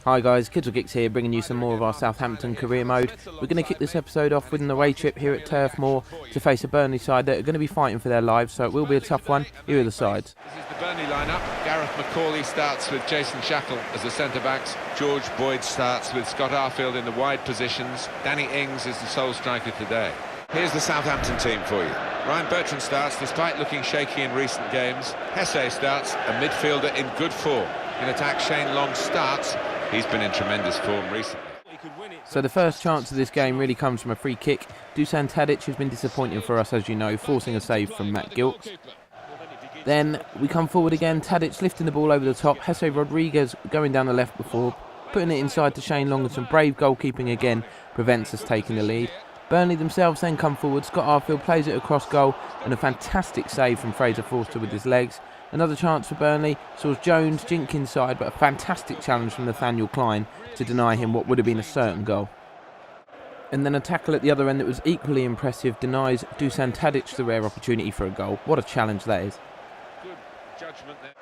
Hi guys, Kittlegix here, bringing you some more of our Southampton career mode. We're going to kick this episode off with an away trip here at Turf Moor to face a Burnley side that are going to be fighting for their lives, so it will be a tough one. Here are the sides. This is the Burnley lineup. Gareth McCauley starts with Jason Shackle as the centre-backs. George Boyd starts with Scott Arfield in the wide positions. Danny Ings is the sole striker today. Here's the Southampton team for you. Ryan Bertrand starts despite looking shaky in recent games. Hesse starts, a midfielder in good form. In attack, Shane Long starts. He's been in tremendous form recently. So the first chance of this game really comes from a free kick. Dusan Tadic has been disappointing for us, as you know, forcing a save from Matt Gilks. Then we come forward again, Tadic lifting the ball over the top, Jesse Rodriguez going down the left before, putting it inside to Shane Long, and some brave goalkeeping again prevents us taking the lead. Burnley themselves then come forward, Scott Arfield plays it across goal, and a fantastic save from Fraser Forster with his legs. Another chance for Burnley, saw Jones jink inside, but a fantastic challenge from Nathaniel Klein to deny him what would have been a certain goal. And then a tackle at the other end that was equally impressive denies Dusan Tadic the rare opportunity for a goal. What a challenge that is. Good judgment there.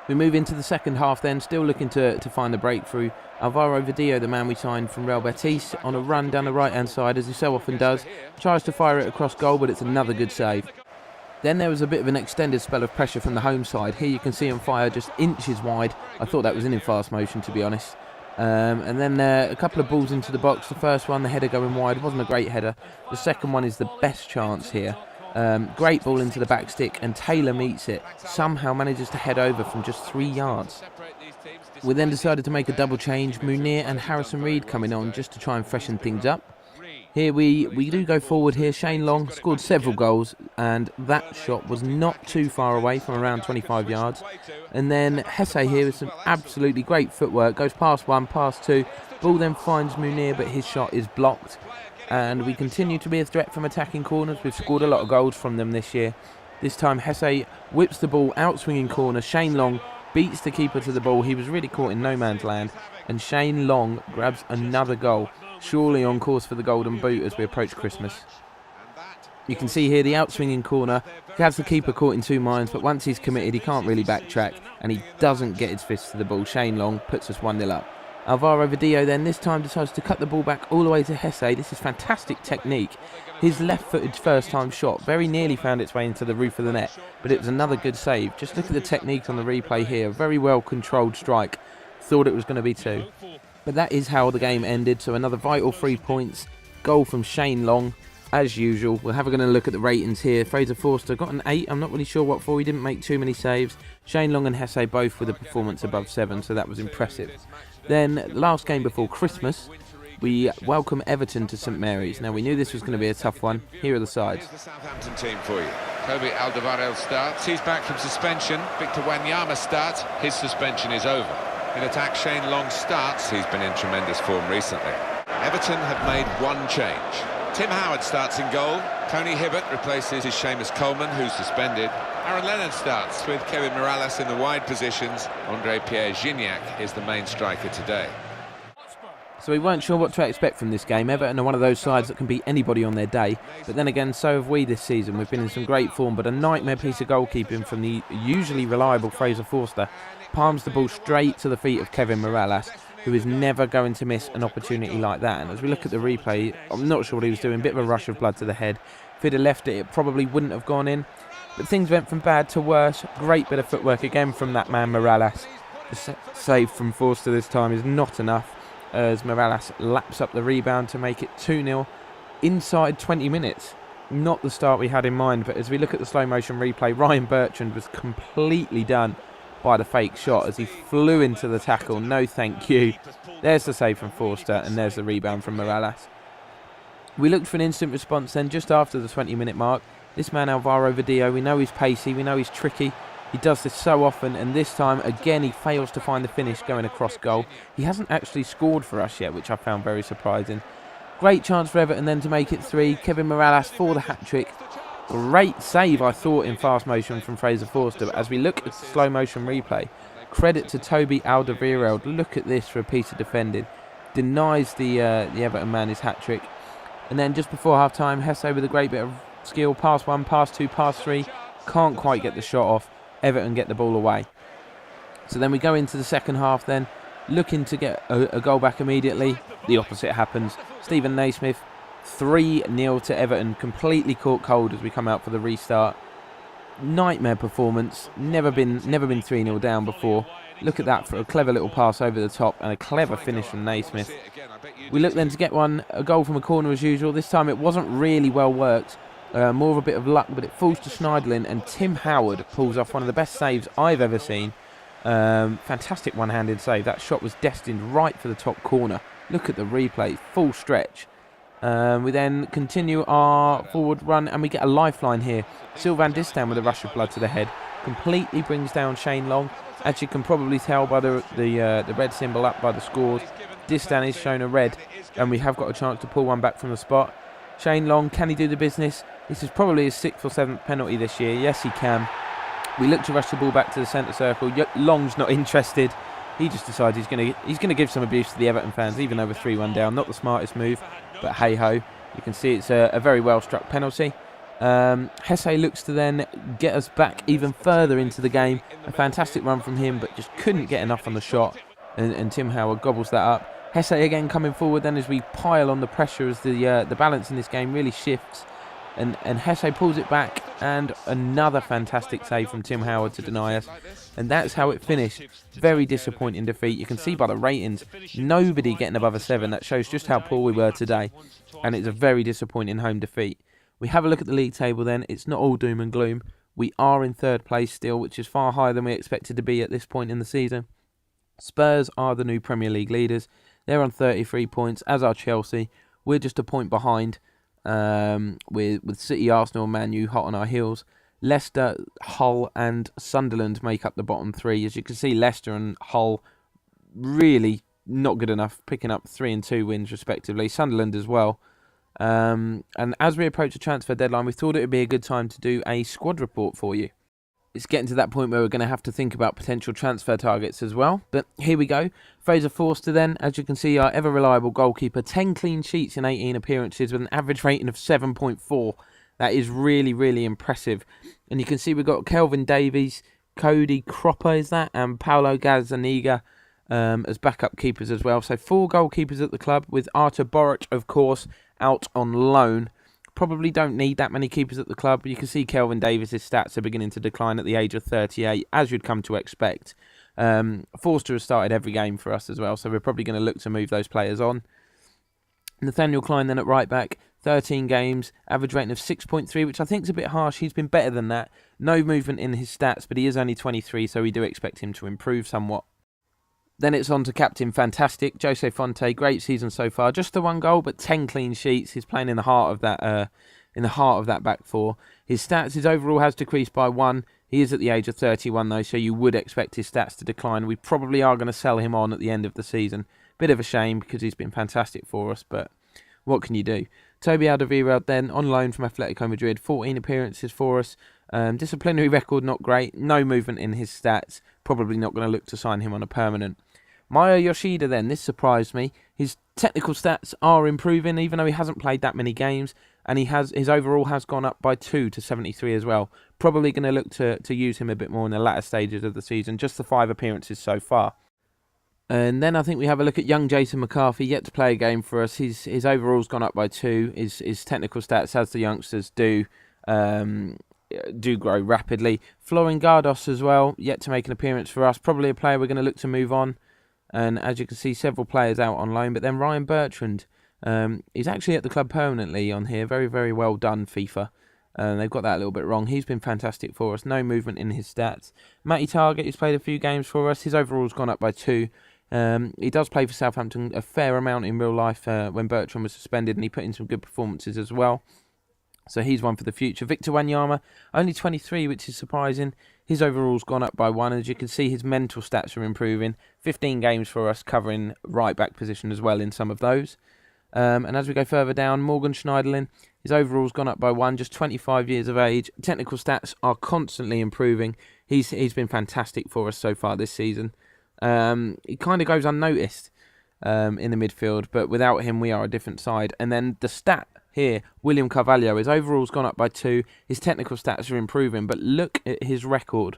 We move into the second half then, still looking to find the breakthrough. Alvaro Vidillo, the man we signed from Real Betis, on a run down the right hand side, as he so often does, tries to fire it across goal, but it's another good save. Then there was a bit of an extended spell of pressure from the home side. Here you can see him fire just inches wide. I thought that was in fast motion, to be honest. And then a couple of balls into the box. The first one, the header going wide, wasn't a great header. The second one is the best chance here. Great ball into the back stick, and Taylor meets it. Somehow manages to head over from just 3 yards. We then decided to make a double change. Munir and Harrison Reed coming on just to try and freshen things up. Here we do go forward here. Shane Long scored several goals, and that shot was not too far away from around 25 yards. And then Hesse here with some absolutely great footwork, goes past one, past two. Ball then finds Munir, but his shot is blocked. And we continue to be a threat from attacking corners. We've scored a lot of goals from them this year. This time Hesse whips the ball out swinging corner. Shane Long beats the keeper to the ball. He was really caught in no man's land. And Shane Long grabs another goal. Surely on course for the golden boot as we approach Christmas. You can see here the outswinging corner. He has the keeper caught in two minds, but once he's committed he can't really backtrack, and he doesn't get his fist to the ball. Shane Long puts us 1-0 up. Alvaro Vidillo then this time decides to cut the ball back all the way to Hesse. This is fantastic technique. His left-footed first-time shot very nearly found its way into the roof of the net, but it was another good save. Just look at the technique on the replay here. Very well controlled strike. Thought it was going to be two. But that is how the game ended, so another vital 3 points. Goal from Shane Long, as usual. We're having a look at the ratings here. Fraser Forster got an 8, I'm not really sure what for, he didn't make too many saves. Shane Long and Hesse both with a performance above 7, so that was impressive. Then, last game before Christmas, we welcome Everton to St Mary's. Now, we knew this was going to be a tough one. Here are the sides. Here's the Southampton team for you. Kobe Alderweireld starts. He's back from suspension. Victor Wanyama starts. His suspension is over. In attack, Shane Long starts. He's been in tremendous form recently. Everton have made one change. Tim Howard starts in goal. Tony Hibbert replaces Seamus Coleman, who's suspended. Aaron Lennon starts with Kevin Morales in the wide positions. André-Pierre Gignac is the main striker today. So we weren't sure what to expect from this game. Everton are one of those sides that can beat anybody on their day. But then again, so have we this season. We've been in some great form, but a nightmare piece of goalkeeping from the usually reliable Fraser Forster palms the ball straight to the feet of Kevin Morales, who is never going to miss an opportunity like that. And as we look at the replay, I'm not sure what he was doing. Bit of a rush of blood to the head. If he'd have left it, it probably wouldn't have gone in. But things went from bad to worse. Great bit of footwork again from that man Morales. The save from Forster this time is not enough, as Morales laps up the rebound to make it 2-0 inside 20 minutes. Not the start we had in mind, but as we look at the slow motion replay, Ryan Bertrand was completely done by the fake shot as he flew into the tackle. No thank you. There's the save from Forster, and there's the rebound from Morales. We looked for an instant response then just after the 20-minute mark. This man Alvaro Vidillo, we know he's pacey, we know he's tricky. He does this so often, and this time again he fails to find the finish going across goal. He hasn't actually scored for us yet, which I found very surprising. Great chance for Everton then to make it 3. Kevin Morales for the hat-trick. Great save, I thought, in fast motion from Fraser Forster. But as we look at the slow motion replay, credit to Toby Alderweireld. Look at this for a piece of defending. Denies the Everton man his hat-trick. And then just before half-time, Hesse with a great bit of skill. Pass 1, pass 2, pass 3. Can't quite get the shot off. Everton get the ball away. So then we go into the second half then. looking to get a goal back immediately. The opposite happens. Stephen Naismith, 3-0 to Everton, completely caught cold as we come out for the restart. Nightmare performance, never been 3-0 down before. Look at that for a clever little pass over the top and a clever finish from Naismith. We look then to get a goal from a corner as usual. This time it wasn't really well worked, more of a bit of luck, but it falls to Schneiderlin, and Tim Howard pulls off one of the best saves I've ever seen. Fantastic one-handed save. That shot was destined right for the top corner. Look at the replay, full stretch. We then continue our forward run and we get a lifeline here. Sylvain Distin with a rush of blood to the head completely brings down Shane Long. As you can probably tell by the red symbol up by the scores, Distin is shown a red, and we have got a chance to pull one back from the spot. Shane Long, can he do the business? This is probably his 6th or 7th penalty this year. Yes, he can. We look to rush the ball back to the centre circle. Long's not interested. He just decides he's going to give some abuse to the Everton fans, even over 3-1 down. Not the smartest move, but hey-ho. You can see it's a very well-struck penalty. Hesse looks to then get us back even further into the game. A fantastic run from him, but just couldn't get enough on the shot. And Tim Howard gobbles that up. Hesse again coming forward then as we pile on the pressure as the balance in this game really shifts. And Hesse pulls it back, and another fantastic save from Tim Howard to deny us. And that's how it finished. Very disappointing defeat. You can see by the ratings, nobody getting above a 7. That shows just how poor we were today. And it's a very disappointing home defeat. We have a look at the league table then. It's not all doom and gloom. We are in 3rd place still, which is far higher than we expected to be at this point in the season. Spurs are the new Premier League leaders. They're on 33 points, as are Chelsea. We're just a point behind. With City, Arsenal and Man U hot on our heels. Leicester, Hull and Sunderland make up the bottom 3. As you can see, Leicester and Hull really not good enough, picking up 3 and 2 wins respectively. Sunderland as well. And as we approach the transfer deadline, we thought it would be a good time to do a squad report for you. It's getting to that point where we're going to have to think about potential transfer targets as well. But here we go. Fraser Forster then, as you can see, our ever-reliable goalkeeper. 10 clean sheets in 18 appearances with an average rating of 7.4. That is really, really impressive. And you can see we've got Kelvin Davies, Cody Cropper, is that? And Paulo Gazzaniga as backup keepers as well. So 4 goalkeepers at the club, with Artur Boruc, of course, out on loan. Probably don't need that many keepers at the club. You can see Kelvin Davies' stats are beginning to decline at the age of 38, as you'd come to expect. Forster has started every game for us as well, so we're probably going to look to move those players on. Nathaniel Klein then at right back, 13 games, average rating of 6.3, which I think is a bit harsh. He's been better than that. No movement in his stats, but he is only 23, so we do expect him to improve somewhat. Then it's on to Captain Fantastic, Jose Fonte. Great season so far. Just the 1 goal, but 10 clean sheets. He's playing in the heart of that back 4. His stats, his overall has decreased by 1. He is at the age of 31 though, so you would expect his stats to decline. We probably are going to sell him on at the end of the season. Bit of a shame because he's been fantastic for us, but what can you do? Toby Alderweireld then on loan from Atletico Madrid. 14 appearances for us. Disciplinary record not great. No movement in his stats. Probably not going to look to sign him on a permanent. Maya Yoshida then, this surprised me. His technical stats are improving, even though he hasn't played that many games, and his overall has gone up by 2 to 73 as well. Probably going to look to use him a bit more in the latter stages of the season, just the 5 appearances so far. And then I think we have a look at young Jason McCarthy, yet to play a game for us. His overall's gone up by 2. His technical stats, as the youngsters do grow rapidly. Florin Gardos as well, yet to make an appearance for us. Probably a player we're going to look to move on. And as you can see, several players out on loan. But then Ryan Bertrand, he's actually at the club permanently on here. Very, very well done, FIFA. They've got that a little bit wrong. He's been fantastic for us. No movement in his stats. Matty Target, he's played a few games for us. His overall's gone up by 2. He does play for Southampton a fair amount in real life when Bertrand was suspended, and he put in some good performances as well. So he's one for the future. Victor Wanyama, only 23, which is surprising. His overall's gone up by 1. As you can see, his mental stats are improving. 15 games for us, covering right-back position as well in some of those. And as we go further down, Morgan Schneiderlin, his overall's gone up by 1, just 25 years of age. Technical stats are constantly improving. He's been fantastic for us so far this season. He kind of goes unnoticed in the midfield, but without him, we are a different side. And then the stat here, William Carvalho, his overall's gone up by 2. His technical stats are improving, but look at his record.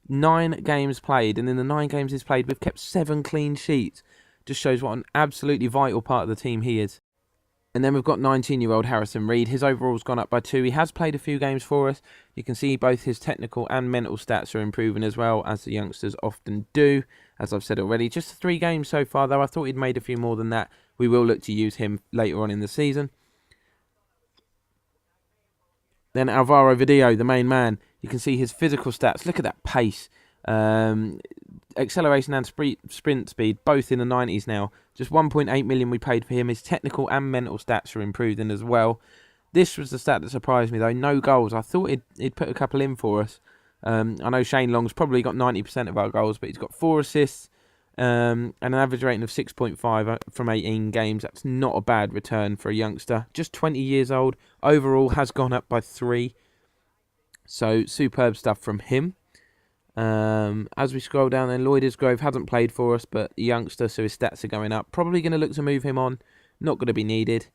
9 games played, and in the 9 games he's played, we've kept 7 clean sheets. Just shows what an absolutely vital part of the team he is. And then we've got 19-year-old Harrison Reed. His overall's gone up by 2. He has played a few games for us. You can see both his technical and mental stats are improving as well, as the youngsters often do, as I've said already. Just 3 games so far, though. I thought he'd made a few more than that. We will look to use him later on in the season. Then Alvaro Video, the main man. You can see his physical stats. Look at that pace. Acceleration and sprint speed, both in the 90s now. Just 1.8 million we paid for him. His technical and mental stats are improving as well. This was the stat that surprised me, though. No goals. I thought he'd put a couple in for us. I know Shane Long's probably got 90% of our goals, but he's got 4 assists and an average rating of 6.5 from 18 games. That's not a bad return for a youngster. Just 20 years old. Overall has gone up by 3. So, superb stuff from him. As we scroll down then, Lloyd Isgrove hasn't played for us, but a youngster, so his stats are going up. Probably going to look to move him on. Not going to be needed.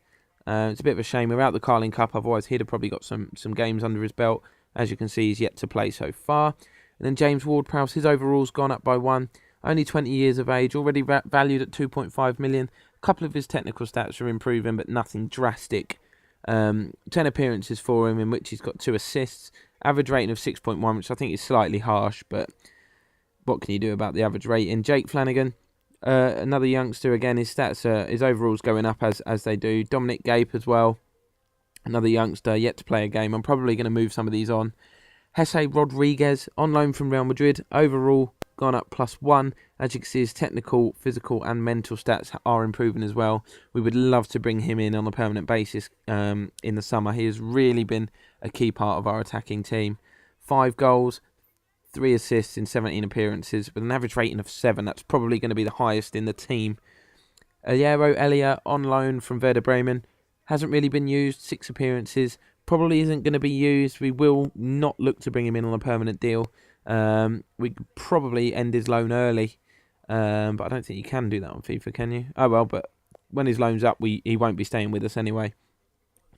It's a bit of a shame. We're out the Carling Cup, otherwise he'd have probably got some games under his belt. As you can see, he's yet to play so far. And then James Ward-Prowse, his overall's gone up by 1. Only 20 years of age, already valued at 2.5 million. A couple of his technical stats are improving, but nothing drastic. 10 appearances for him, in which he's got 2 assists. Average rating of 6.1, which I think is slightly harsh, but what can you do about the average rating? Jake Flanagan, another youngster, again, his stats, his overall's going up as they do. Dominic Gape as well, another youngster, yet to play a game. I'm probably going to move some of these on. Jesse Rodriguez, on loan from Real Madrid, overall gone up +1. As you can see, his technical, physical and mental stats are improving as well. We would love to bring him in on a permanent basis in the summer. He has really been a key part of our attacking team. 5 goals, 3 assists in 17 appearances with an average rating of 7. That's probably going to be the highest in the team. Ayero Elia, on loan from Werder Bremen, hasn't really been used. 6 appearances, probably isn't going to be used. We will not look to bring him in on a permanent deal. We could probably end his loan early, but I don't think you can do that on FIFA, can you? Oh well, but when his loan's up, he won't be staying with us anyway.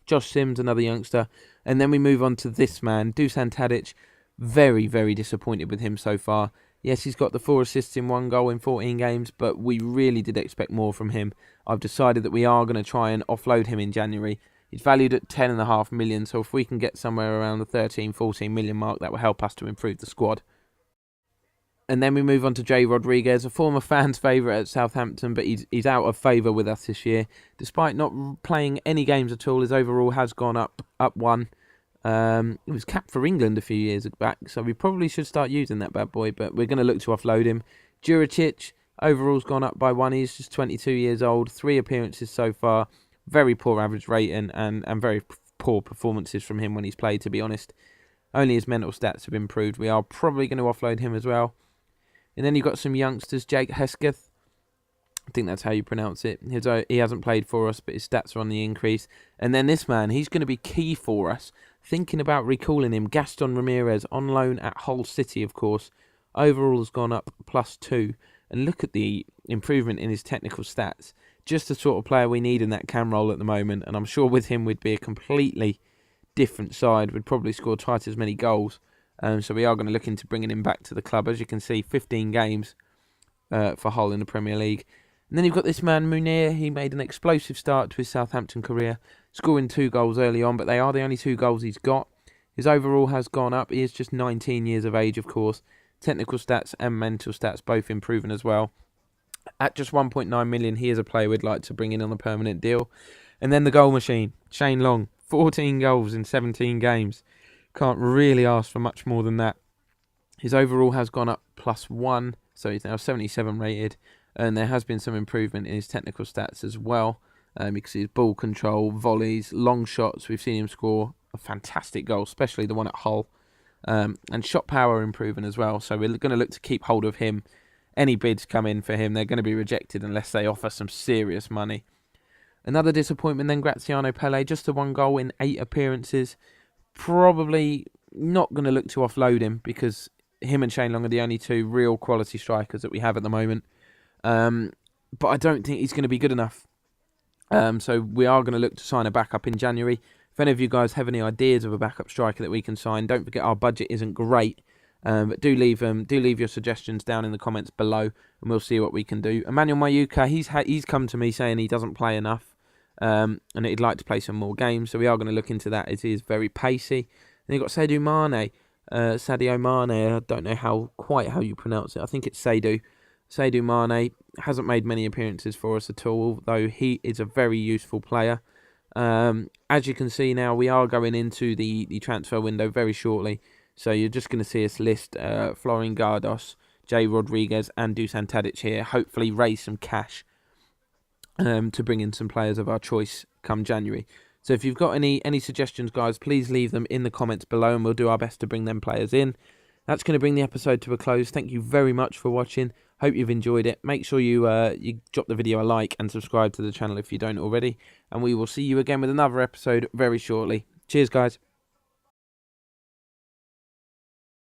Josh Sims, another youngster, and then we move on to this man, Dusan Tadic. Very, very disappointed with him so far. Yes, he's got the 4 assists in 1 goal in 14 games, but we really did expect more from him. I've decided that we are going to try and offload him in January. He's valued at 10.5 million, so if we can get somewhere around the 13-14 million mark, that will help us to improve the squad. And then we move on to Jay Rodriguez, a former fan's favourite at Southampton, but he's out of favour with us this year. Despite not playing any games at all, his overall has gone up 1. He was capped for England a few years back, so we probably should start using that bad boy, but we're going to look to offload him. Juricic, overall's gone up by 1. He's just 22 years old, 3 appearances so far. Very poor average rating and very poor performances from him when he's played, to be honest. Only his mental stats have improved. We are probably going to offload him as well. And then you've got some youngsters, Jake Hesketh. I think that's how you pronounce it. He hasn't played for us, but his stats are on the increase. And then this man, he's going to be key for us. Thinking about recalling him, Gaston Ramirez, on loan at Hull City, of course. Overall has gone up +2. And look at the improvement in his technical stats. Just the sort of player we need in that cam role at the moment. And I'm sure with him we'd be a completely different side. We'd probably score twice as many goals. So we are going to look into bringing him back to the club. As you can see, 15 games for Hull in the Premier League. And then you've got this man, Munir. He made an explosive start to his Southampton career, scoring 2 goals early on, but they are the only 2 goals he's got. His overall has gone up. He is just 19 years of age, of course. Technical stats and mental stats both improving as well. At just 1.9 million, he is a player we'd like to bring in on a permanent deal. And then the goal machine, Shane Long. 14 goals in 17 games. Can't really ask for much more than that. His overall has gone up +1, so he's now 77 rated. And there has been some improvement in his technical stats as well. Because his ball control, volleys, long shots, we've seen him score a fantastic goal, especially the one at Hull. And shot power improving as well. So we're going to look to keep hold of him. Any bids come in for him, they're going to be rejected unless they offer some serious money. Another disappointment then, Graziano Pelle, just the 1 goal in 8 appearances. Probably not going to look to offload him because him and Shane Long are the only 2 real quality strikers that we have at the moment. But I don't think he's going to be good enough. So we are going to look to sign a backup in January. If any of you guys have any ideas of a backup striker that we can sign, don't forget our budget isn't great. But do leave your suggestions down in the comments below, and we'll see what we can do. Emmanuel Mayuka, he's come to me saying he doesn't play enough, and that he'd like to play some more games. So we are going to look into that, as he is very pacey. Then you've got Sadio Mane. I don't know quite how you pronounce it. I think it's Sadio Mane. Hasn't made many appearances for us at all, although he is a very useful player. As you can see now, we are going into the transfer window very shortly. So you're just going to see us list Florin Gardos, Jay Rodriguez and Dusan Tadic here. Hopefully raise some cash to bring in some players of our choice come January. So if you've got any suggestions, guys, please leave them in the comments below, and we'll do our best to bring them players in. That's going to bring the episode to a close. Thank you very much for watching. Hope you've enjoyed it. Make sure you drop the video a like and subscribe to the channel if you don't already. And we will see you again with another episode very shortly. Cheers, guys.